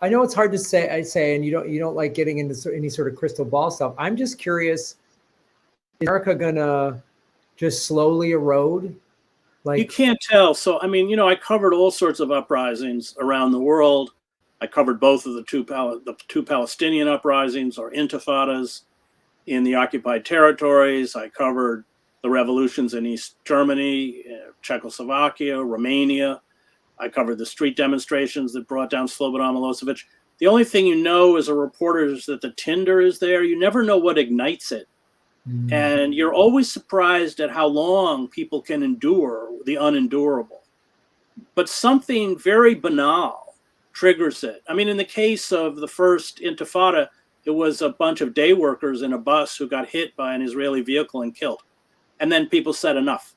I know it's hard to say, and you don't like getting into any sort of crystal ball stuff. I'm just curious, is America gonna just slowly erode? Like, you can't tell. So, I mean, I covered all sorts of uprisings around the world. I covered both of the two Palestinian uprisings or intifadas in the occupied territories. I covered the revolutions in East Germany, Czechoslovakia, Romania. I covered the street demonstrations that brought down Slobodan Milošević. The only thing you know as a reporter is that the tinder is there. You never know what ignites it. And you're always surprised at how long people can endure the unendurable. But something very banal triggers it. I mean, in the case of the first intifada, it was a bunch of day workers in a bus who got hit by an Israeli vehicle and killed. And then people said enough.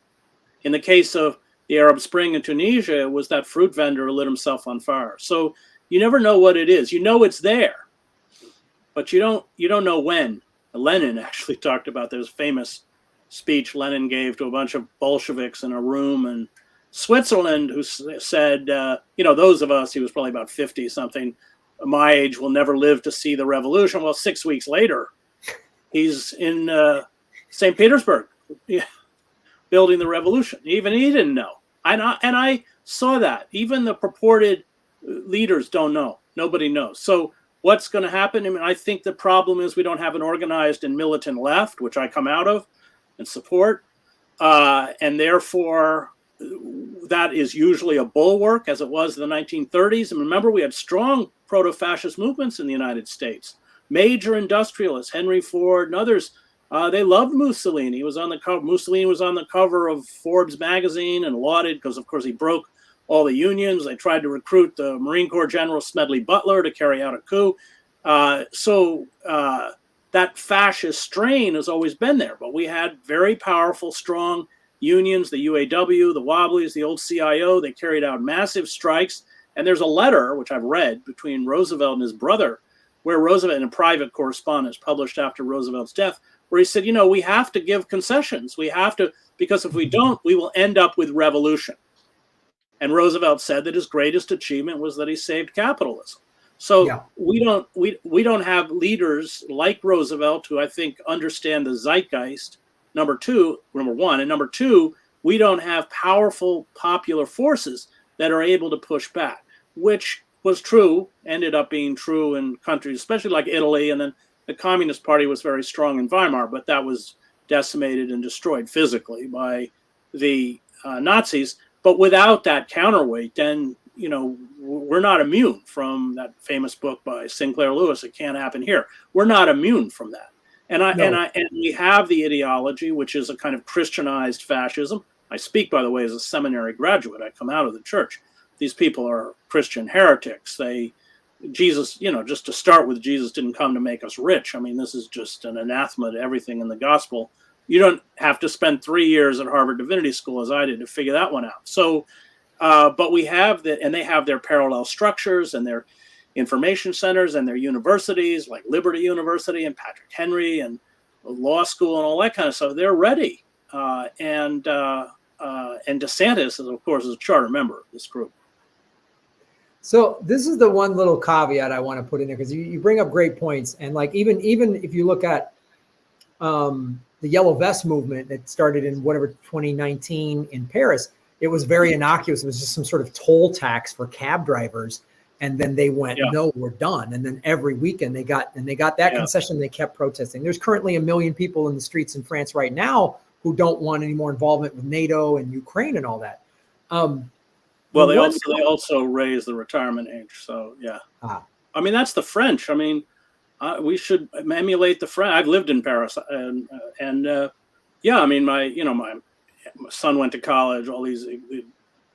In the case of the Arab Spring in Tunisia, it was that fruit vendor who lit himself on fire. So you never know what it is. You know it's there, but you don't know when. Lenin actually talked about this famous speech Lenin gave to a bunch of Bolsheviks in a room in Switzerland, who said, those of us, he was probably about 50 something, my age, will never live to see the revolution. Well, 6 weeks later, he's in St. Petersburg building the revolution. Even he didn't know. And I saw that. Even the purported leaders don't know. Nobody knows. So what's going to happen? I mean, I think the problem is we don't have an organized and militant left, which I come out of and support. And therefore, that is usually a bulwark, as it was in the 1930s. And remember, we had strong proto-fascist movements in the United States. Major industrialists, Henry Ford and others, they loved Mussolini. Mussolini was on the cover of Forbes magazine and lauded because, of course, he broke all the unions. They tried to recruit the Marine Corps General Smedley Butler to carry out a coup. So that fascist strain has always been there. But we had very powerful, strong unions, the UAW, the Wobblies, the old CIO. They carried out massive strikes. And there's a letter, which I've read, between Roosevelt and his brother, where Roosevelt, in a private correspondence published after Roosevelt's death, where he said, we have to give concessions. We have to, because if we don't, we will end up with revolution. And Roosevelt said that his greatest achievement was that he saved capitalism. So we don't have leaders like Roosevelt who I think understand the zeitgeist. Number one, and number two, we don't have powerful popular forces that are able to push back, which was true, ended up being true in countries, especially like Italy. And then the Communist Party was very strong in Weimar, but that was decimated and destroyed physically by the Nazis. But without that counterweight, then, we're not immune from that famous book by Sinclair Lewis, It Can't Happen Here. We're not immune from that. And we have the ideology, which is a kind of Christianized fascism. I speak, by the way, as a seminary graduate. I come out of the church. These people are Christian heretics. Jesus, just to start with, Jesus didn't come to make us rich. I mean, this is just an anathema to everything in the gospel. You don't have to spend 3 years at Harvard Divinity School, as I did, to figure that one out. So, but we have that, and they have their parallel structures and their information centers and their universities, like Liberty University and Patrick Henry and law school and all that kind of stuff. They're ready. And DeSantis, of course, is a charter member of this group. So this is the one little caveat I want to put in there, because you bring up great points. And like, even if you look at the Yellow Vest movement that started in 2019 in Paris, it was very innocuous. It was just some sort of toll tax for cab drivers. And then they went, no, we're done. And then every weekend they got that concession. They kept protesting. There's currently 1 million people in the streets in France right now who don't want any more involvement with NATO and Ukraine and all that. Well, they also raised the retirement age. So, I mean, that's the French. I mean, we should emulate the French. I've lived in Paris, and I mean, my son went to college, all these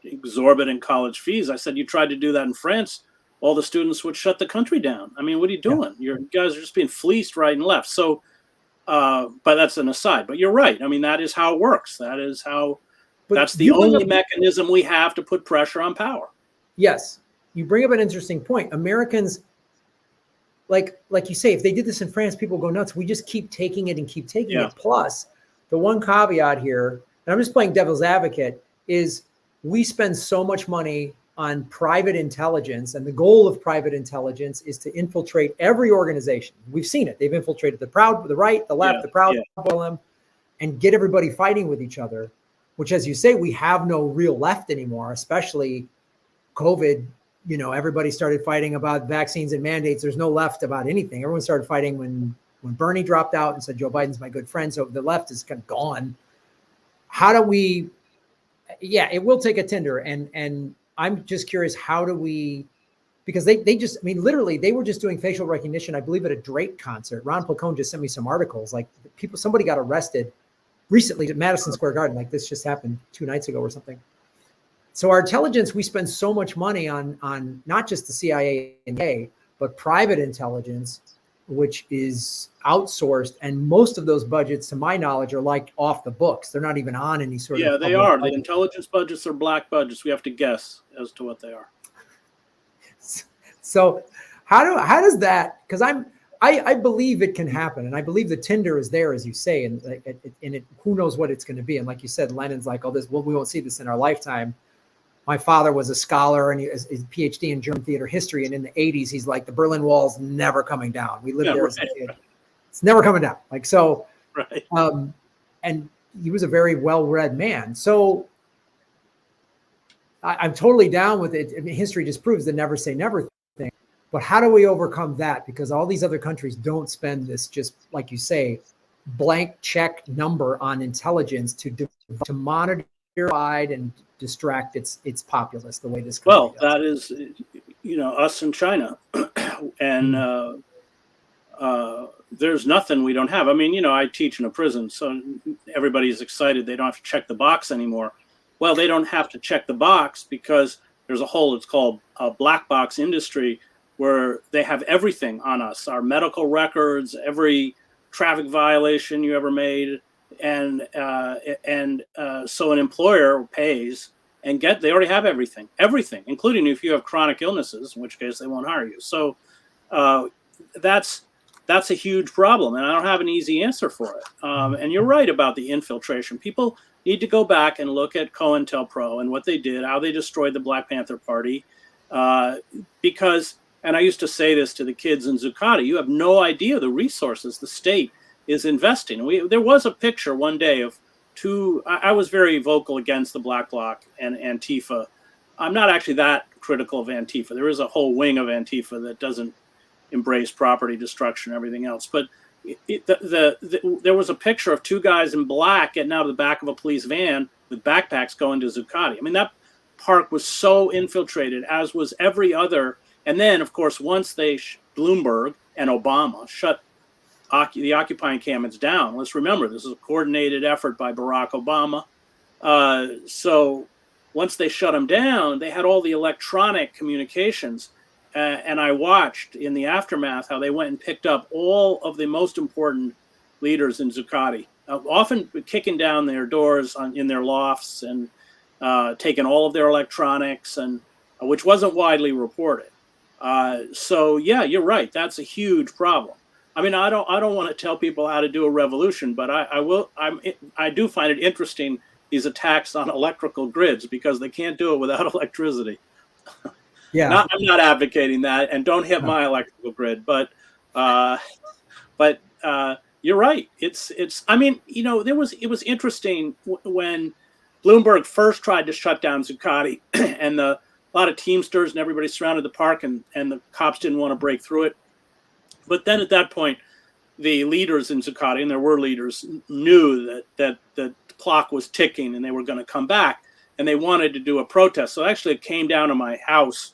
exorbitant college fees. I said, you tried to do that in France, all the students would shut the country down. I mean, what are you doing? You guys are just being fleeced right and left. So, but that's an aside. But you're right. I mean, that is how it works. That is how. That's the only mechanism we have to put pressure on power. Yes. You bring up an interesting point. Americans, like you say, if they did this in France, people go nuts. We just keep taking it and keep taking it. Plus, the one caveat here, and I'm just playing devil's advocate, is we spend so much money on private intelligence, and the goal of private intelligence is to infiltrate every organization. We've seen it. They've infiltrated the right, the left, the Proud Boys, and get everybody fighting with each other, which, as you say, we have no real left anymore, especially COVID. You know, everybody started fighting about vaccines and mandates. There's no left about anything. Everyone started fighting when Bernie dropped out and said, Joe Biden's my good friend. So the left is kind of gone. How do we, it will take a Tinder. And I'm just curious, how do we, because they just, I mean, literally, they were just doing facial recognition, I believe, at a Drake concert. Ron Placone just sent me some articles, like somebody got arrested recently at Madison Square Garden. Like this just happened 2 nights ago or something. So our intelligence, we spend so much money on not just the CIA and NSA, but private intelligence, which is outsourced. And most of those budgets, to my knowledge, are like off the books. They're not even on any sort of. Yeah, they are. The intelligence budgets are black budgets. We have to guess as to what they are. So how does that, because I believe it can happen. And I believe the Tinder is there, as you say, and it, who knows what it's going to be. And like you said, Lenin's like, oh, we won't see this in our lifetime. My father was a scholar and his PhD in German theater history. And in the 80s, he's like, the Berlin Wall's never coming down. We lived there as a kid. It's never coming down. Like, so, right. And he was a very well-read man. So I'm totally down with it. I mean, history just proves the never say never thing. But how do we overcome that? Because all these other countries don't spend this, just like you say, blank check number on intelligence to monitor and distract its populace the way this country does. That is, us and China. And there's nothing we don't have. I mean, I teach in a prison, so everybody's excited they don't have to check the box anymore. Well, they don't have to check the box because there's a whole, it's called a black box industry, where they have everything on us, our medical records, every traffic violation you ever made. And so an employer pays and they already have everything, including if you have chronic illnesses, in which case they won't hire you. So that's a huge problem. And I don't have an easy answer for it. And you're right about the infiltration. People need to go back and look at cointelpro and what they did, how they destroyed the Black Panther Party. Because, and I used to say this to the kids in Zuccotti, you have no idea the resources the state is investing. There was a picture one day of I was very vocal against the Black Bloc and Antifa. I'm not actually that critical of Antifa. There is a whole wing of Antifa that doesn't embrace property destruction and everything else. But there was a picture of 2 guys in black getting out of the back of a police van with backpacks going to Zuccotti. I mean, that park was so infiltrated, as was every other. And then, of course, once Bloomberg and Obama shut the occupying encampments down. Let's remember, this is a coordinated effort by Barack Obama. So once they shut them down, they had all the electronic communications. And I watched in the aftermath how they went and picked up all of the most important leaders in Zuccotti, often kicking down their doors in their lofts and taking all of their electronics, and which wasn't widely reported. So yeah, you're right. That's a huge problem. I mean, I don't want to tell people how to do a revolution, but I do find it interesting, these attacks on electrical grids, because they can't do it without electricity. Yeah, I'm not advocating that, and don't hit my electrical grid, but you're right. It's. I mean, it was interesting when Bloomberg first tried to shut down Zuccotti, and a lot of Teamsters and everybody surrounded the park, and the cops didn't want to break through it. But then at that point, the leaders in Zuccotti, and there were leaders, knew that the clock was ticking and they were going to come back, and they wanted to do a protest. So actually it came down to my house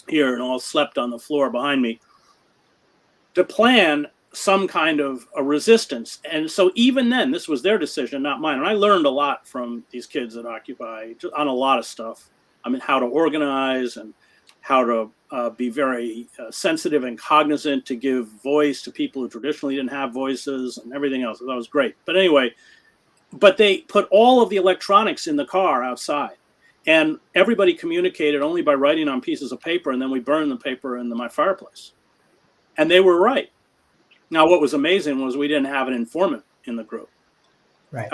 here and all slept on the floor behind me to plan some kind of a resistance. And so even then, this was their decision, not mine. And I learned a lot from these kids at Occupy on a lot of stuff. I mean, how to organize and how to be very sensitive and cognizant to give voice to people who traditionally didn't have voices and everything else. That was great. But anyway, they put all of the electronics in the car outside, and everybody communicated only by writing on pieces of paper, and then we burned the paper in my fireplace. And they were right. Now, what was amazing was we didn't have an informant in the group. Right.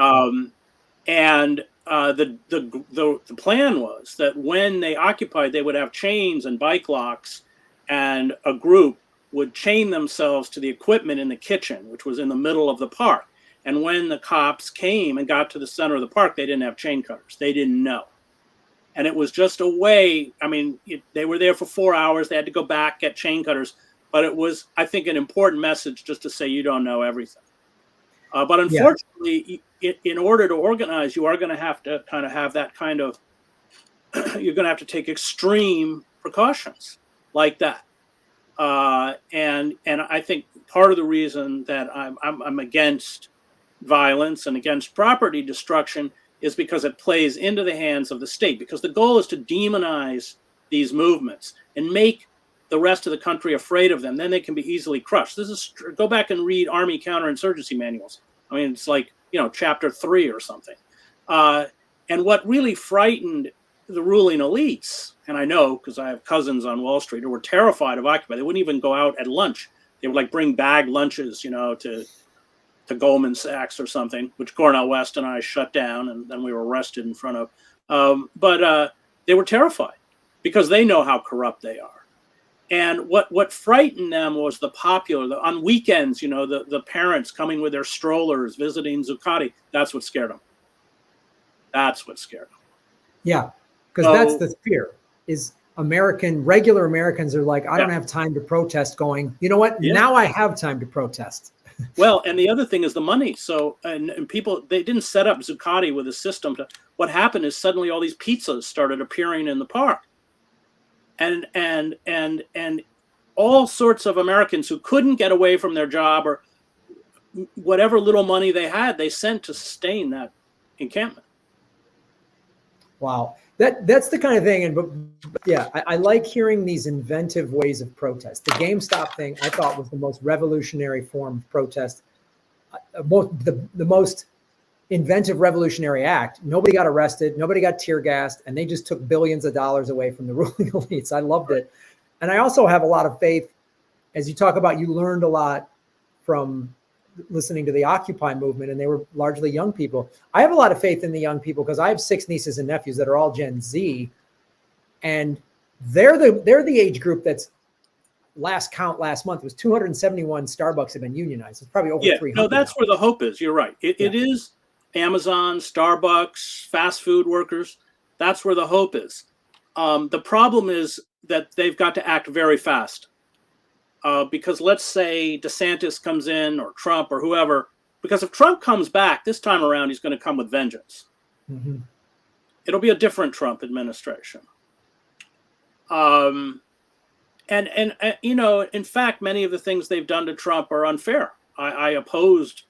And the plan was that when they occupied, they would have chains and bike locks, and a group would chain themselves to the equipment in the kitchen, which was in the middle of the park. And when the cops came and got to the center of the park, they didn't have chain cutters. They didn't know. And it was just a way, I mean, they were there for 4 hours. They had to go back, get chain cutters. But it was, I think, an important message just to say you don't know everything. But unfortunately, in order to organize, you are going to have to kind of have that kind of, you're going to have to take extreme precautions like that. And I think part of the reason that I'm against violence and against property destruction is because it plays into the hands of the state, because the goal is to demonize these movements and make the rest of the country afraid of them. Then they can be easily crushed. This is, go back and read Army counterinsurgency manuals. I mean, it's like, chapter 3 or something. And what really frightened the ruling elites, and I know because I have cousins on Wall Street who were terrified of Occupy. They wouldn't even go out at lunch. They would like bring bagged lunches, to Goldman Sachs or something, which Cornell West and I shut down, and then we were arrested in front of. But they were terrified because they know how corrupt they are. And what frightened them was on weekends, the parents coming with their strollers, visiting Zuccotti. That's what scared them. That's what scared them. Yeah, because that's the fear, is regular Americans are like, I don't have time to protest, going, you know what? Yeah. Now I have time to protest. Well, and the other thing is the money. So, and people, they didn't set up Zuccotti with a system what happened is suddenly all these pizzas started appearing in the park. And all sorts of Americans who couldn't get away from their job or whatever little money they had, they sent to sustain that encampment. Wow. That's the kind of thing. And yeah, I like hearing these inventive ways of protest. The GameStop thing I thought was the most revolutionary form of protest, the most inventive revolutionary act. Nobody got arrested, nobody got tear gassed, and they just took billions of dollars away from the ruling elites. I loved it. And I also have a lot of faith, as you talk about, you learned a lot from listening to the Occupy movement, and they were largely young people. I have a lot of faith in the young people because I have 6 nieces and nephews that are all Gen Z, and they're the age group that's last month was 271 Starbucks have been unionized. It's probably over 300. No, that's where the hope is. You're right. It is Amazon, Starbucks, fast food workers. That's where the hope is. The problem is that they've got to act very fast. Because let's say DeSantis comes in, or Trump, or whoever, because if Trump comes back this time around, he's going to come with vengeance. Mm-hmm. It'll be a different Trump administration. And in fact, many of the things they've done to Trump are unfair. I opposed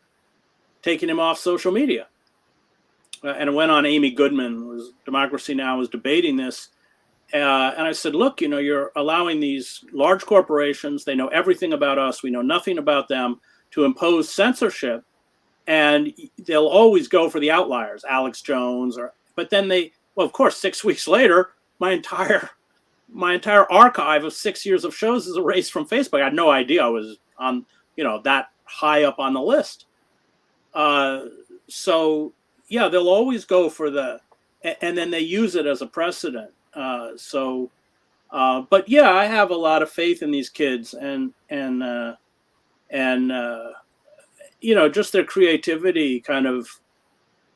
taking him off social media. And it went on. Amy Goodman, Democracy Now! Was debating this. And I said, look, you're allowing these large corporations, they know everything about us, we know nothing about them, to impose censorship, and they'll always go for the outliers, Alex Jones, but then of course, 6 weeks later, my entire archive of 6 years of shows is erased from Facebook. I had no idea I was on, that high up on the list. So yeah, they'll always go for and then they use it as a precedent. But yeah, I have a lot of faith in these kids, and just their creativity kind of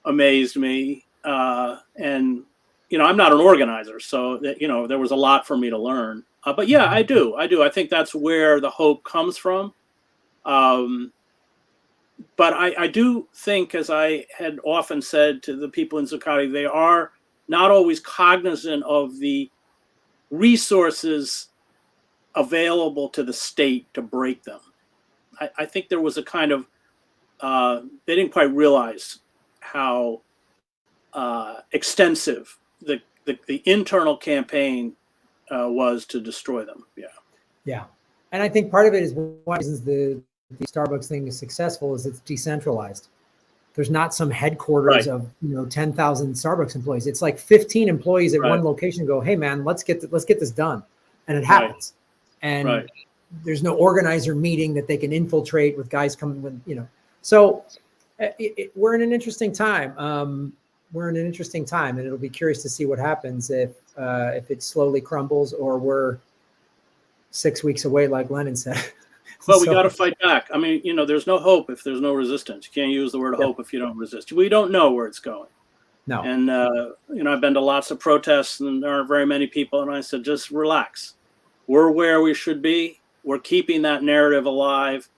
amazed me. And I'm not an organizer, so that, there was a lot for me to learn. But yeah, I do. I think that's where the hope comes from. But I do think, as I had often said to the people in Zuccotti, they are not always cognizant of the resources available to the state to break them. I think there was a kind of, they didn't quite realize how extensive the internal campaign was to destroy them. Yeah. Yeah. And I think part of it is one of the reasons the Starbucks thing is successful is it's decentralized. There's not some headquarters of 10,000 Starbucks employees. It's like 15 employees at one location go, hey man, let's get this done, and it happens. And there's no organizer meeting that they can infiltrate with guys coming with So we're in an interesting time. we're in an interesting time, and it'll be curious to see what happens if it slowly crumbles or we're 6 weeks away, like Lenin said. Well, we got to fight back. I mean, there's no hope if there's no resistance. You can't use the word hope if you don't resist. We don't know where it's going. No. And, I've been to lots of protests and there aren't very many people. And I said, just relax. We're where we should be. We're keeping that narrative alive.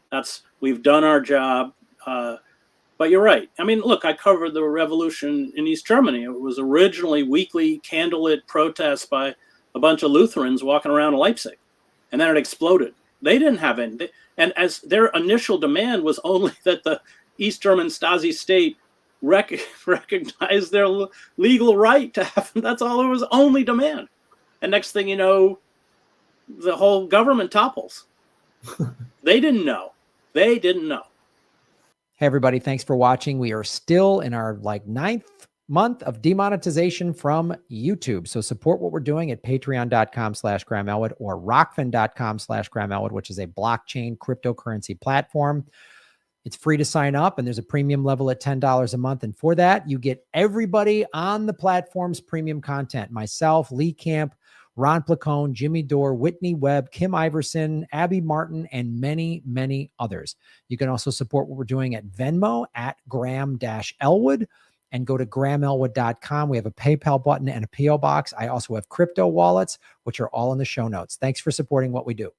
We've done our job. But you're right. I mean, look, I covered the revolution in East Germany. It was originally weekly candlelit protests by a bunch of Lutherans walking around Leipzig. And then it exploded. They didn't have any. And as their initial demand was only that the East German Stasi state recognize their legal right to have, that's all it was, only demand. And next thing you know, the whole government topples. They didn't know. Hey, everybody, thanks for watching. We are still in our 9th month of demonetization from YouTube. So support what we're doing at patreon.com/Graham Elwood or rockfin.com/Graham Elwood, which is a blockchain cryptocurrency platform. It's free to sign up, and there's a premium level at $10 a month. And for that, you get everybody on the platform's premium content. Myself, Lee Camp, Ron Placone, Jimmy Dore, Whitney Webb, Kim Iverson, Abby Martin, and many, many others. You can also support what we're doing at Venmo at Graham-Elwood and go to grahamelwood.com. We have a PayPal button and a PO box. I also have crypto wallets, which are all in the show notes. Thanks for supporting what we do.